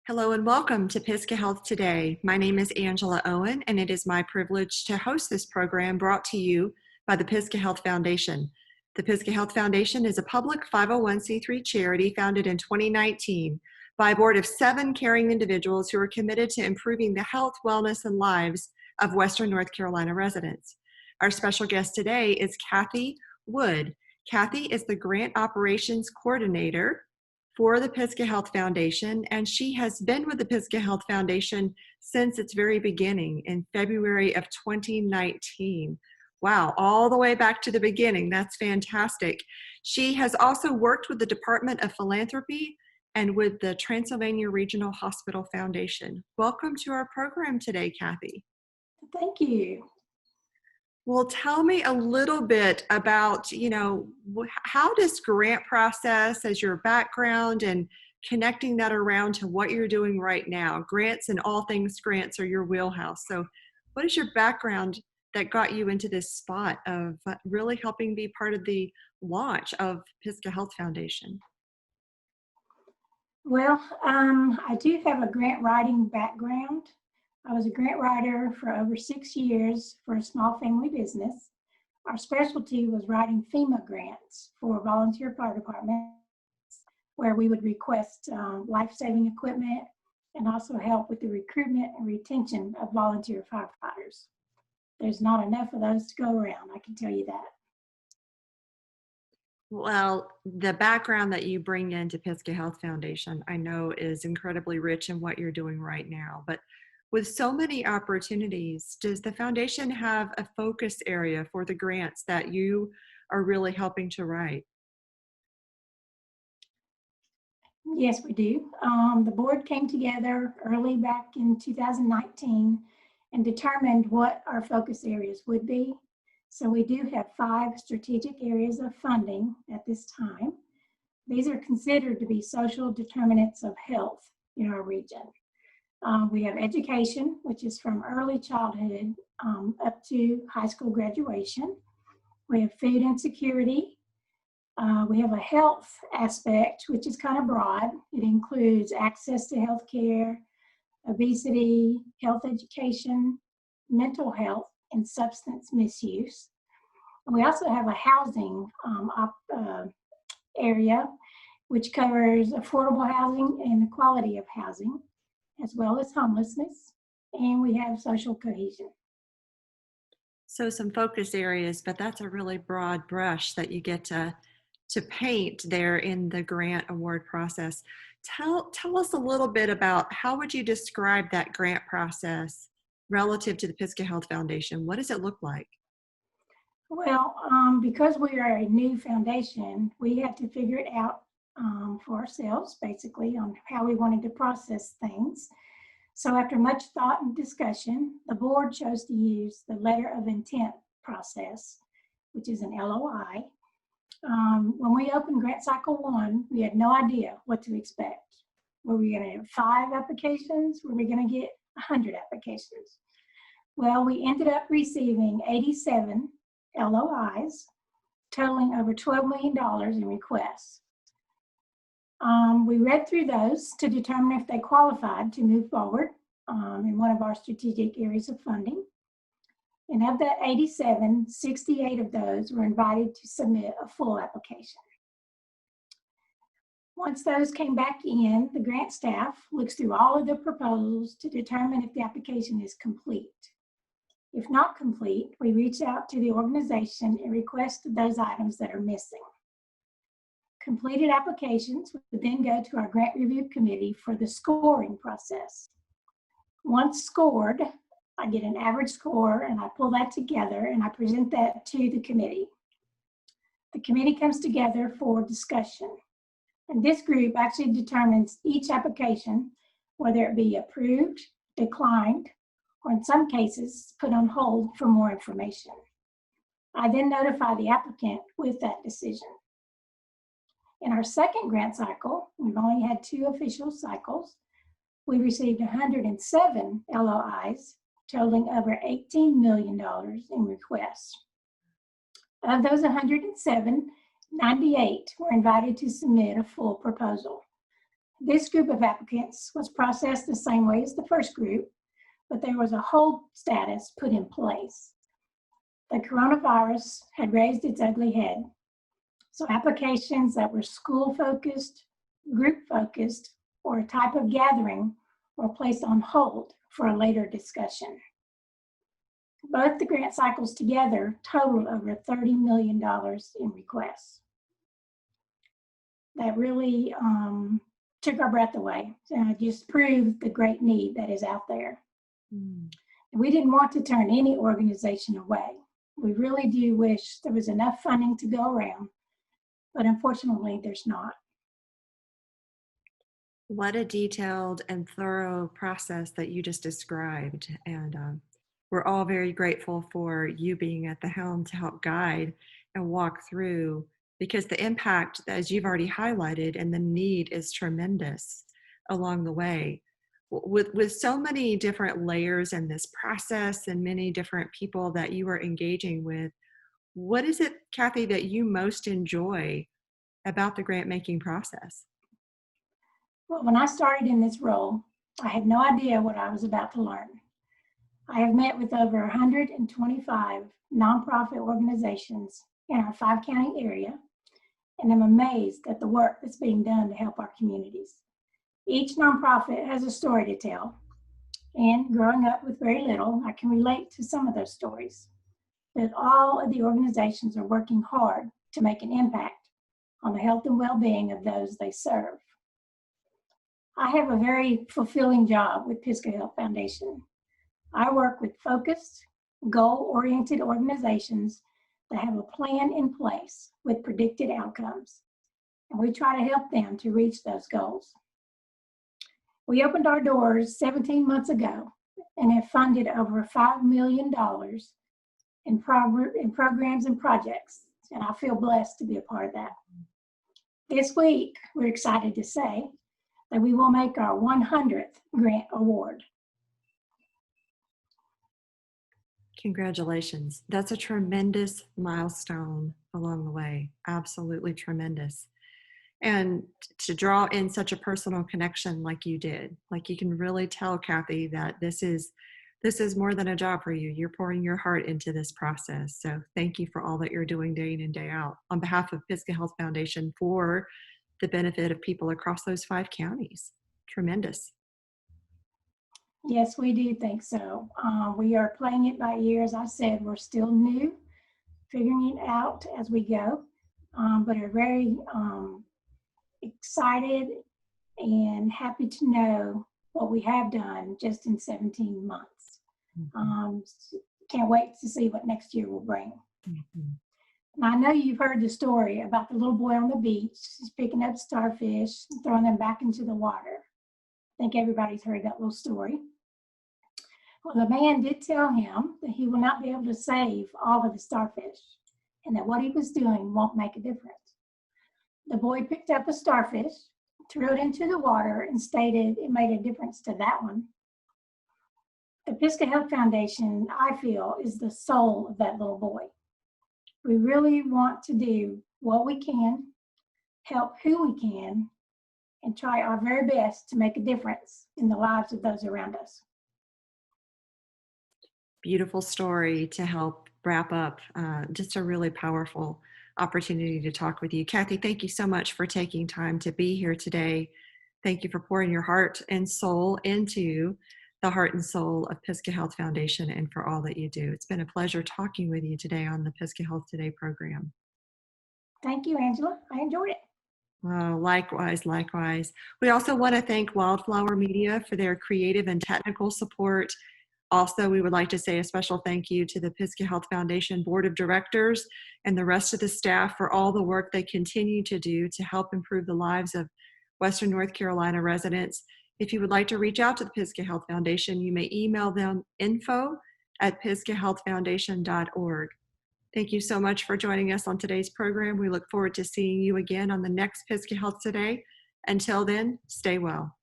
Hello and welcome to Pisgah Health Today. My name is Angela Owen, and it is my privilege to host this program brought to you by the Pisgah Health Foundation. The Pisgah Health Foundation is a public 501c3 charity founded in 2019 by a board of 7 caring individuals who are committed to improving the health, wellness, and lives of Western North Carolina residents. Our special guest today is Cathy Wood. Cathy is the Grant Operations Coordinator for the Pisgah Health Foundation, and she has been with the Pisgah Health Foundation since its very beginning in February of 2019. Wow, all the way back to the beginning. That's fantastic. She has also worked with the Department of Philanthropy and with the Transylvania Regional Hospital Foundation. Welcome to our program today, Cathy. Thank you. Well, tell me a little bit about, how this grant process as your background and connecting that around to what you're doing right now. Grants and all things grants are your wheelhouse. So what is your background that got you into this spot of really helping be part of the launch of Pisgah Health Foundation? Well, I do have a grant writing background. I was a grant writer for over 6 years for a small family business. Our specialty was writing FEMA grants for volunteer fire departments, where we would request life-saving equipment and also help with the recruitment and retention of volunteer firefighters. There's not enough of those to go around, I can tell you that. Well, the background that you bring into Pisgah Health Foundation, I know is incredibly rich in what you're doing right now. But with so many opportunities, does the foundation have a focus area for the grants that you are really helping to write? Yes, we do. The board came together early back in 2019 and determined what our focus areas would be. So we do have 5 strategic areas of funding at this time. These are considered to be social determinants of health in our region. We have education, which is from early childhood up to high school graduation. We have food insecurity. We have a health aspect, which is kind of broad. It includes access to health care, obesity, health education, mental health, and substance misuse. And we also have a housing area, which covers affordable housing and the quality of housing, as well as homelessness, and we have social cohesion. So some focus areas, but that's a really broad brush that you get to paint there in the grant award process. Tell us a little bit about how would you describe that grant process relative to the Pisgah Health Foundation? What does it look like? Well, because we are a new foundation, we had to figure it out for ourselves, basically, on how we wanted to process things. So after much thought and discussion, the board chose to use the letter of intent process, which is an LOI. When we opened Grant Cycle 1, we had no idea what to expect. Were we going to have 5 applications? Were we going to get 100 applications? Well, we ended up receiving 87 LOIs, totaling over $12 million in requests. We read through those to determine if they qualified to move forward in one of our strategic areas of funding. And of that 87, 68 of those were invited to submit a full application. Once those came back in, the grant staff looks through all of the proposals to determine if the application is complete. If not complete, we reach out to the organization and request those items that are missing. Completed applications would then go to our grant review committee for the scoring process. Once scored, I get an average score and I pull that together and I present that to the committee. The committee comes together for discussion. And this group actually determines each application, whether it be approved, declined, or in some cases, put on hold for more information. I then notify the applicant with that decision. In our second grant cycle, we've only had 2 official cycles. We received 107 LOIs, totaling over $18 million in requests. Of those 107, 98 were invited to submit a full proposal. This group of applicants was processed the same way as the first group, but there was a hold status put in place. The coronavirus had raised its ugly head, so applications that were school-focused, group-focused, or a type of gathering were placed on hold for a later discussion. Both the grant cycles together totaled over $30 million in requests. That really took our breath away. Just proved the great need that is out there. Mm. We didn't want to turn any organization away. We really do wish there was enough funding to go around, but unfortunately there's not. What a detailed and thorough process that you just described. And we're all very grateful for you being at the helm to help guide and walk through, because the impact, as you've already highlighted, and the need is tremendous along the way. With so many different layers in this process and many different people that you are engaging with, what is it, Cathy, that you most enjoy about the grant making process? Well, when I started in this role, I had no idea what I was about to learn. I have met with over 125 nonprofit organizations in our 5-county area, and I'm amazed at the work that's being done to help our communities. Each nonprofit has a story to tell, and growing up with very little, I can relate to some of those stories. But all of the organizations are working hard to make an impact on the health and well-being of those they serve. I have a very fulfilling job with Pisgah Health Foundation. I work with focused, goal-oriented organizations that have a plan in place with predicted outcomes, and we try to help them to reach those goals. We opened our doors 17 months ago and have funded over $5 million in programs and projects, and I feel blessed to be a part of that. This week, we're excited to say that we will make our 100th grant award. Congratulations. That's a tremendous milestone along the way. Absolutely tremendous. And to draw in such a personal connection like you did, like you can really tell, Cathy, that this is more than a job for you. You're pouring your heart into this process. So thank you for all that you're doing day in and day out on behalf of Pisgah Health Foundation for the benefit of people across those 5 counties. Tremendous. Yes, we do think so. We are playing it by ear. As I said, we're still new, figuring it out as we go, but are very excited and happy to know what we have done just in 17 months. Mm-hmm. Can't wait to see what next year will bring. Mm-hmm. Now, I know you've heard the story about the little boy on the beach. He's picking up starfish and throwing them back into the water. I think everybody's heard that little story. Well, the man did tell him that he will not be able to save all of the starfish and that what he was doing won't make a difference. The boy picked up a starfish, threw it into the water, and stated it made a difference to that one. The Pisgah Health Foundation, I feel, is the soul of that little boy. We really want to do what we can, help who we can, and try our very best to make a difference in the lives of those around us. Beautiful story to help wrap up just a really powerful opportunity to talk with you. Cathy, thank you so much for taking time to be here today. Thank you for pouring your heart and soul into the heart and soul of Pisgah Health Foundation and for all that you do. It's been a pleasure talking with you today on the Pisgah Health Today program. Thank you, Angela. I enjoyed it. Likewise. We also want to thank Wildflower Media for their creative and technical support. Also, we would like to say a special thank you to the Pisgah Health Foundation Board of Directors and the rest of the staff for all the work they continue to do to help improve the lives of Western North Carolina residents. If you would like to reach out to the Pisgah Health Foundation, you may email them info@pisgahhealthfoundation.org. Thank you so much for joining us on today's program. We look forward to seeing you again on the next Pisgah Health Today. Until then, stay well.